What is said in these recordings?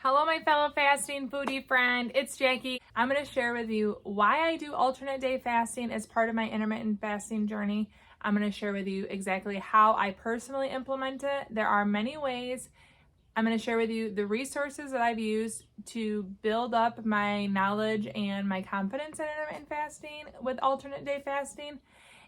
Hello, my fellow fasting foodie friend. It's Jackie. I'm going to share with you why I do alternate day fasting as part of my intermittent fasting journey. I'm going to share with you exactly how I personally implement it. There are many ways. I'm going to share with you the resources that I've used to build up my knowledge and my confidence in intermittent fasting with alternate day fasting.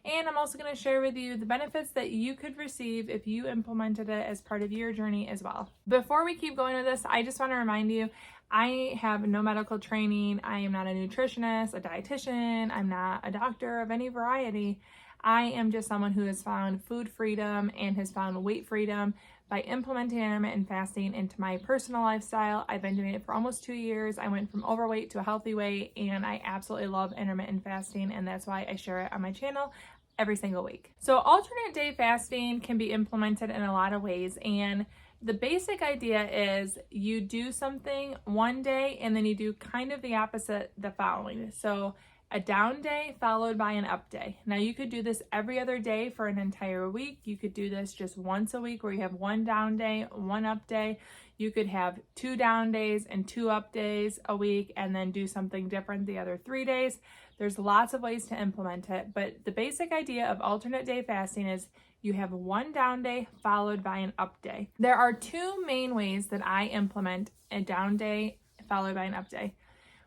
And I'm also going to share with you the benefits that you could receive if you implemented it as part of your journey as well. Before we keep going with this, I just want to remind you, I have no medical training. I am not a nutritionist, a dietitian. I'm not a doctor of any variety. I am just someone who has found food freedom and has found weight freedom by implementing intermittent fasting into my personal lifestyle. I've been doing it for almost 2 years. I went from overweight to a healthy weight, and I absolutely love intermittent fasting, and that's why I share it on my channel every single week. So alternate day fasting can be implemented in a lot of ways, and the basic idea is you do something one day and then you do kind of the opposite the following. So a down day followed by an up day. Now you could do this every other day for an entire week. You could do this just once a week where you have one down day, one up day. You could have 2 down days and 2 up days a week and then do something different the other 3 days. There's lots of ways to implement it, but the basic idea of alternate day fasting is you have one down day followed by an up day. There are 2 main ways that I implement a down day followed by an up day.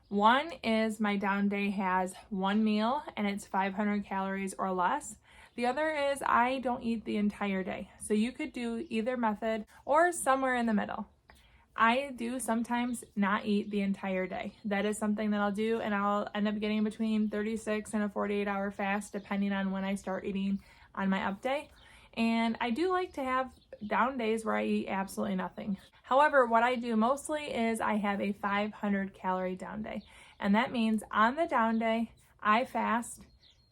One is my down day has one meal and it's 500 calories or less. The other is I don't eat the entire day. So you could do either method or somewhere in the middle. I do sometimes not eat the entire day. That is something that I'll do, and I'll end up getting between 36 and a 48-hour fast depending on when I start eating on my up day. And I do like to have down days where I eat absolutely nothing. However, what I do mostly is I have a 500 calorie down day. And that means on the down day, I fast,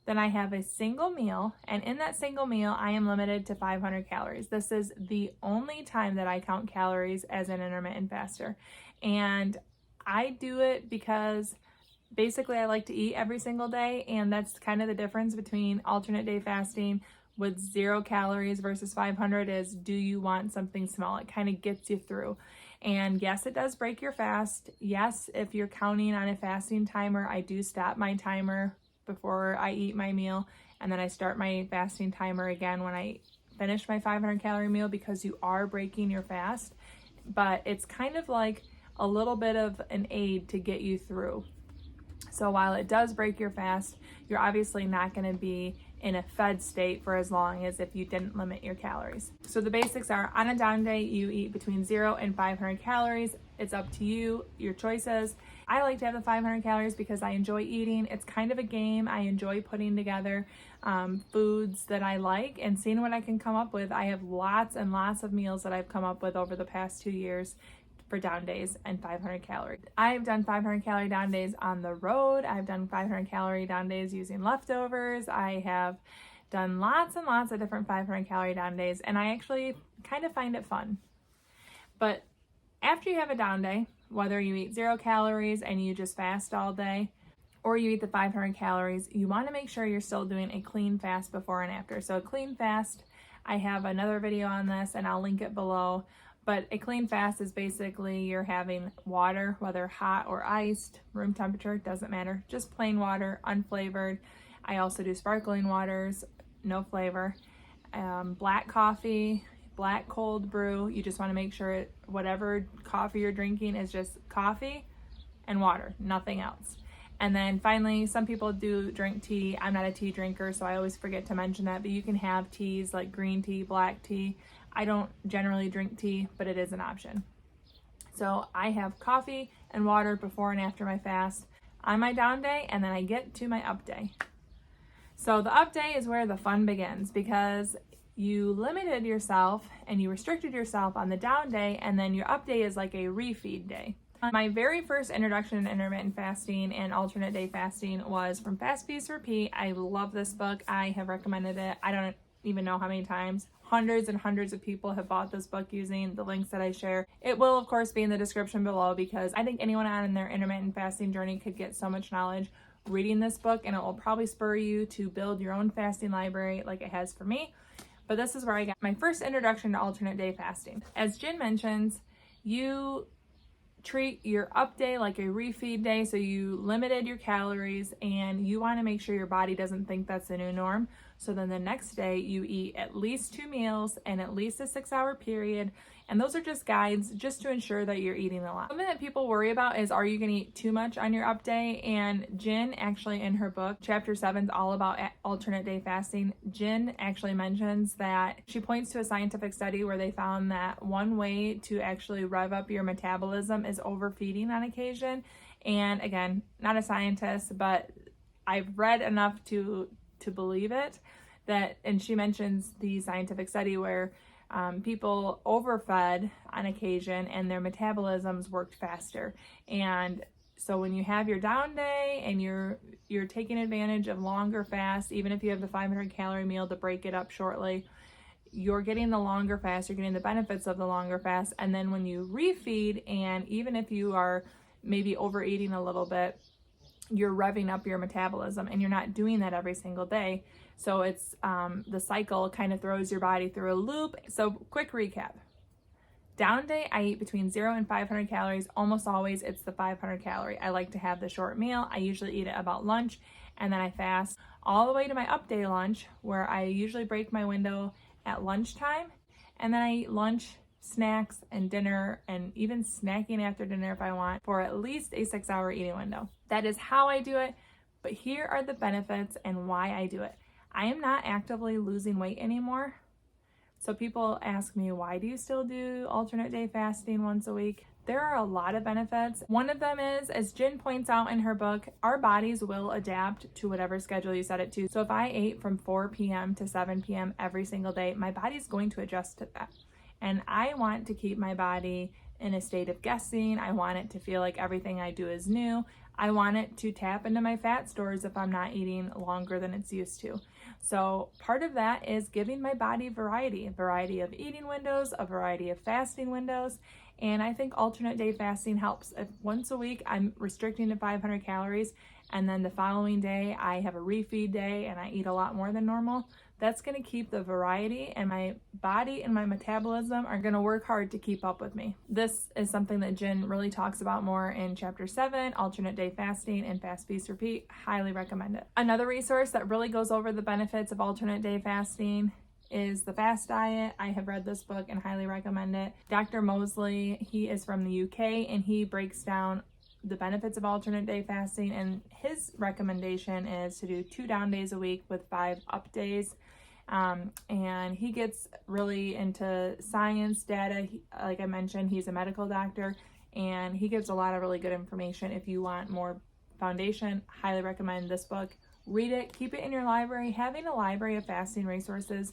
then I have a single meal, and in that single meal, I am limited to 500 calories. This is the only time that I count calories as an intermittent faster. And I do it because basically I like to eat every single day, and that's kind of the difference between alternate day fasting with 0 calories versus 500 is, do you want something small? It kind of gets you through. And yes, it does break your fast. Yes, if you're counting on a fasting timer, I do stop my timer before I eat my meal, and then I start my fasting timer again when I finish my 500 calorie meal, because you are breaking your fast. But it's kind of like a little bit of an aid to get you through. So while it does break your fast, you're obviously not going to be in a fed state for as long as if you didn't limit your calories. So the basics are, on a down day, you eat between 0 and 500 calories. It's up to you, your choices. I like to have the 500 calories because I enjoy eating. It's kind of a game. I enjoy putting together foods that I like and seeing what I can come up with. I have lots and lots of meals that I've come up with over the past 2 years for down days and 500 calories. I've done 500 calorie down days on the road. I've done 500 calorie down days using leftovers. I have done lots and lots of different 500 calorie down days, and I actually kind of find it fun. But after you have a down day, whether you eat 0 calories and you just fast all day, or you eat the 500 calories, you want to make sure you're still doing a clean fast before and after. So a clean fast, I have another video on this and I'll link it below. But a clean fast is basically you're having water, whether hot or iced, room temperature, doesn't matter, just plain water, unflavored. I also do sparkling waters, no flavor. Black coffee, black cold brew. You just want to make sure whatever coffee you're drinking is just coffee and water, nothing else. And then finally, some people do drink tea. I'm not a tea drinker, so I always forget to mention that, but you can have teas like green tea, black tea. I don't generally drink tea, but it is an option. So I have coffee and water before and after my fast on my down day, and then I get to my up day. So the up day is where the fun begins, because you limited yourself and you restricted yourself on the down day, and then your up day is like a refeed day. My very first introduction to intermittent fasting and alternate day fasting was from Fast Feast Repeat. I love this book. I have recommended it. I don't even know how many times. Hundreds and hundreds of people have bought this book using the links that I share. It will, of course, be in the description below, because I think anyone on their intermittent fasting journey could get so much knowledge reading this book, and it will probably spur you to build your own fasting library like it has for me. But this is where I got my first introduction to alternate day fasting. As Jen mentions, you treat your up day like a refeed day, so you limited your calories, and you want to make sure your body doesn't think that's the new norm. So then the next day you eat at least 2 meals and at least a 6-hour period. And those are just guides just to ensure that you're eating a lot. Something that people worry about is, are you going to eat too much on your up day? And Jen actually, in her book, chapter 7 is all about alternate day fasting. Jen actually mentions that she points to a scientific study where they found that one way to actually rev up your metabolism is overfeeding on occasion. And again, not a scientist, but I've read enough to believe it. And she mentions the scientific study where people overfed on occasion and their metabolisms worked faster. And so when you have your down day and you're taking advantage of longer fasts, even if you have the 500 calorie meal to break it up shortly, you're getting the longer fast, you're getting the benefits of the longer fast. And then when you refeed, and even if you are maybe overeating a little bit, you're revving up your metabolism, and you're not doing that every single day. So it's the cycle kind of throws your body through a loop. So quick recap. Down day, I eat between 0 and 500 calories. Almost always it's the 500 calorie. I like to have the short meal. I usually eat it about lunch, and then I fast all the way to my up day lunch, where I usually break my window at lunchtime, and then I eat lunch, snacks, and dinner, and even snacking after dinner if I want, for at least a 6-hour eating window. That is how I do it, but here are the benefits and why I do it. I am not actively losing weight anymore. So people ask me, why do you still do alternate day fasting once a week? There are a lot of benefits. One of them is, as Jen points out in her book, our bodies will adapt to whatever schedule you set it to. So if I ate from 4 p.m. to 7 p.m. every single day, my body's going to adjust to that. And I want to keep my body in a state of guessing. I want it to feel like everything I do is new. I want it to tap into my fat stores if I'm not eating longer than it's used to. So part of that is giving my body variety, a variety of eating windows, a variety of fasting windows. And I think alternate day fasting helps. If once a week I'm restricting to 500 calories, and then the following day I have a refeed day and I eat a lot more than normal, that's going to keep the variety, and my body and my metabolism are going to work hard to keep up with me. This is something that Jen really talks about more in chapter 7, alternate day fasting and fast, feast, repeat. Highly recommend it. Another resource that really goes over the benefits of alternate day fasting is The Fast Diet. I have read this book and highly recommend it. Dr. Mosley, he is from the UK, and he breaks down the benefits of alternate day fasting, and his recommendation is to do 2 down days a week with 5 up days. And he gets really into science, data. Like I mentioned, he's a medical doctor, and he gives a lot of really good information. If you want more foundation, highly recommend this book. Read it, keep it in your library. Having a library of fasting resources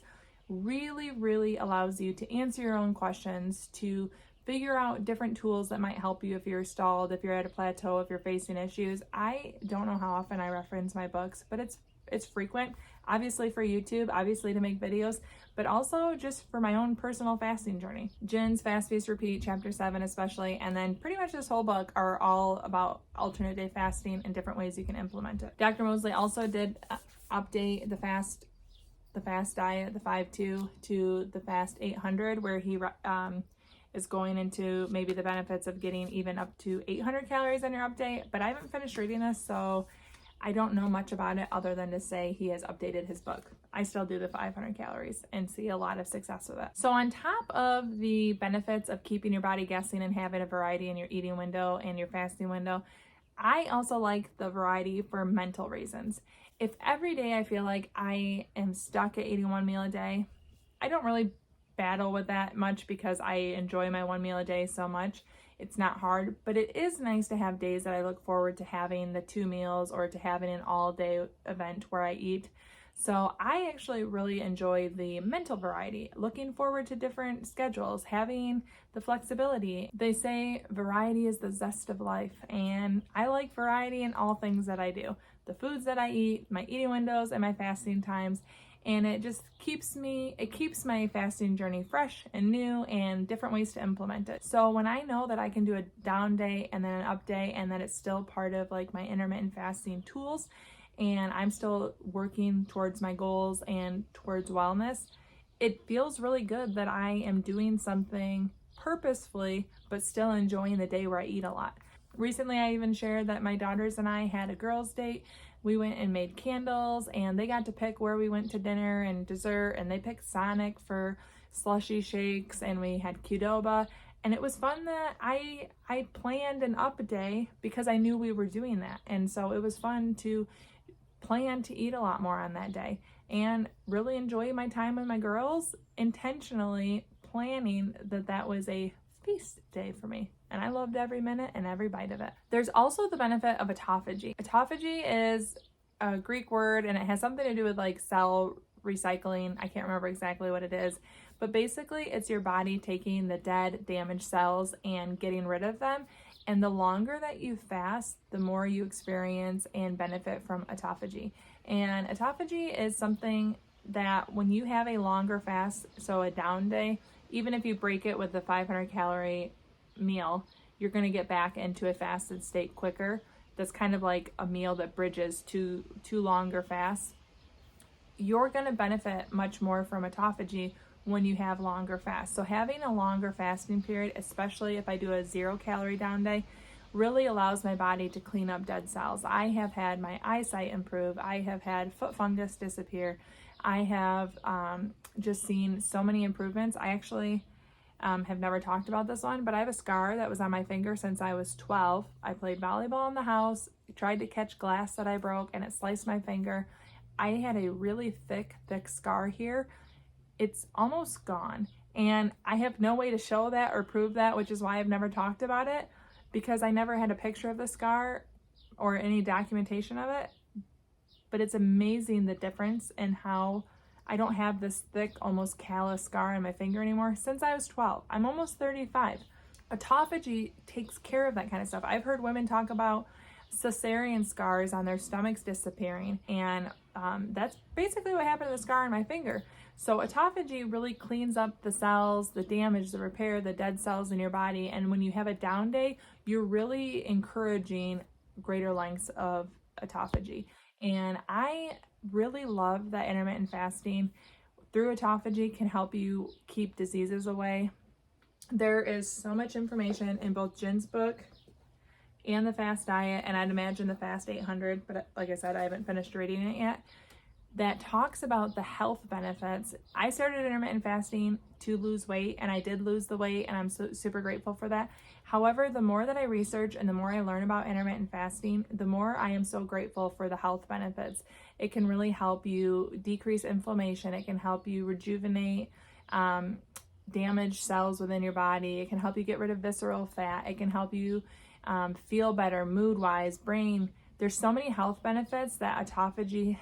really allows you to answer your own questions, to figure out different tools that might help you if you're stalled, if you're at a plateau, if you're facing issues. I don't know how often I reference my books, but it's frequent, obviously for YouTube, obviously to make videos, but also just for my own personal fasting journey. Jen's Fast, Feast, Repeat, chapter 7 especially, and then pretty much this whole book are all about alternate day fasting and different ways you can implement it. Dr. Mosley also did update the fast diet, the 5-2, to the fast 800, where he is going into maybe the benefits of getting even up to 800 calories on your up day. But I haven't finished reading this, so I don't know much about it other than to say he has updated his book. I still do the 500 calories and see a lot of success with it. So on top of the benefits of keeping your body guessing and having a variety in your eating window and your fasting window, I also like the variety for mental reasons. If every day I feel like I am stuck at eating 1 meal a day, I don't really battle with that much because I enjoy my 1 meal a day so much. It's not hard, but it is nice to have days that I look forward to having the 2 meals or to having an all-day event where I eat. So I actually really enjoy the mental variety, looking forward to different schedules, having the flexibility. They say variety is the zest of life, and I like variety in all things that I do. The foods that I eat, my eating windows, and my fasting times. And it just keeps my fasting journey fresh and new and different ways to implement it. So when I know that I can do a down day and then an up day, and that it's still part of like my intermittent fasting tools, and I'm still working towards my goals and towards wellness, it feels really good that I am doing something purposefully, but still enjoying the day where I eat a lot. Recently, I even shared that my daughters and I had a girls' date. We went and made candles, and they got to pick where we went to dinner and dessert, and they picked Sonic for slushy shakes, and we had Qdoba. And it was fun that I planned an up day because I knew we were doing that. And so it was fun to plan to eat a lot more on that day and really enjoy my time with my girls, intentionally planning that that was a feast day for me. And I loved every minute and every bite of it. There's also the benefit of autophagy. Autophagy is a Greek word, and it has something to do with like cell recycling. I can't remember exactly what it is, but basically it's your body taking the dead, damaged cells and getting rid of them. And the longer that you fast, the more you experience and benefit from autophagy. And autophagy is something that when you have a longer fast, so a down day, even if you break it with the 500 calorie meal, you're going to get back into a fasted state quicker. That's kind of like a meal that bridges two longer fasts. You're going to benefit much more from autophagy when you have longer fasts. So having a longer fasting period, especially if I do a 0 calorie down day, really allows my body to clean up dead cells. I have had my eyesight improve. I have had foot fungus disappear. I have just seen so many improvements. I actually have never talked about this one, but I have a scar that was on my finger since I was 12. I played volleyball in the house, tried to catch glass that I broke, and it sliced my finger. I had a really thick scar here. It's almost gone, and I have no way to show that or prove that, which is why I've never talked about it, because I never had a picture of the scar or any documentation of it. But it's amazing the difference in how I don't have this thick, almost callous scar on my finger anymore since I was 12. I'm almost 35. Autophagy takes care of that kind of stuff. I've heard women talk about cesarean scars on their stomachs disappearing, and that's basically what happened to the scar on my finger. So autophagy really cleans up the cells, the damage, the repair, the dead cells in your body, and when you have a down day, you're really encouraging greater lengths of autophagy. And I really love that intermittent fasting through autophagy can help you keep diseases away. There is so much information in both Jen's book and the Fast Diet, and I'd imagine the Fast 800, but like I said, I haven't finished reading it yet, that talks about the health benefits. I started intermittent fasting to lose weight, and I did lose the weight, and I'm super grateful for that. However, the more that I research and the more I learn about intermittent fasting, the more I am so grateful for the health benefits. It can really help you decrease inflammation. It can help you rejuvenate damaged cells within your body. It can help you get rid of visceral fat. It can help you feel better mood-wise, brain. There's so many health benefits that autophagy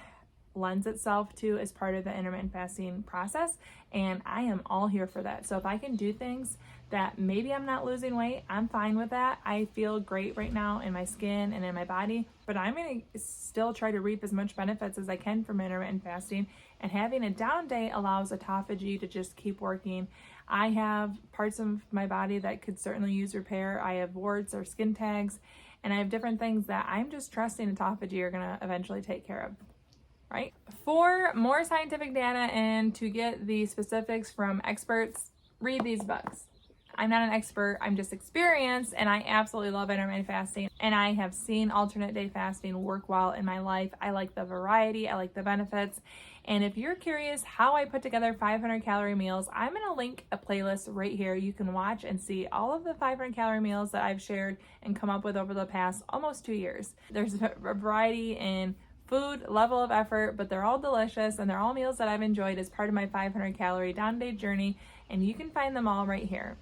lends itself to as part of the intermittent fasting process, and I am all here for that. So if I can do things that maybe I'm not losing weight, I'm fine with that. I feel great right now in my skin and in my body, but I'm going to still try to reap as much benefits as I can from intermittent fasting, and having a down day allows autophagy to just keep working. I have parts of my body that could certainly use repair. I have warts or skin tags, and I have different things that I'm just trusting autophagy are going to eventually take care of. Right? For more scientific data and to get the specifics from experts, read these books. I'm not an expert, I'm just experienced, and I absolutely love intermittent fasting, and I have seen alternate day fasting work well in my life. I like the variety, I like the benefits, and if you're curious how I put together 500 calorie meals, I'm going to link a playlist right here. You can watch and see all of the 500 calorie meals that I've shared and come up with over the past almost 2 years. There's a variety in food, level of effort, but they're all delicious, and they're all meals that I've enjoyed as part of my 500 calorie down day journey, and you can find them all right here.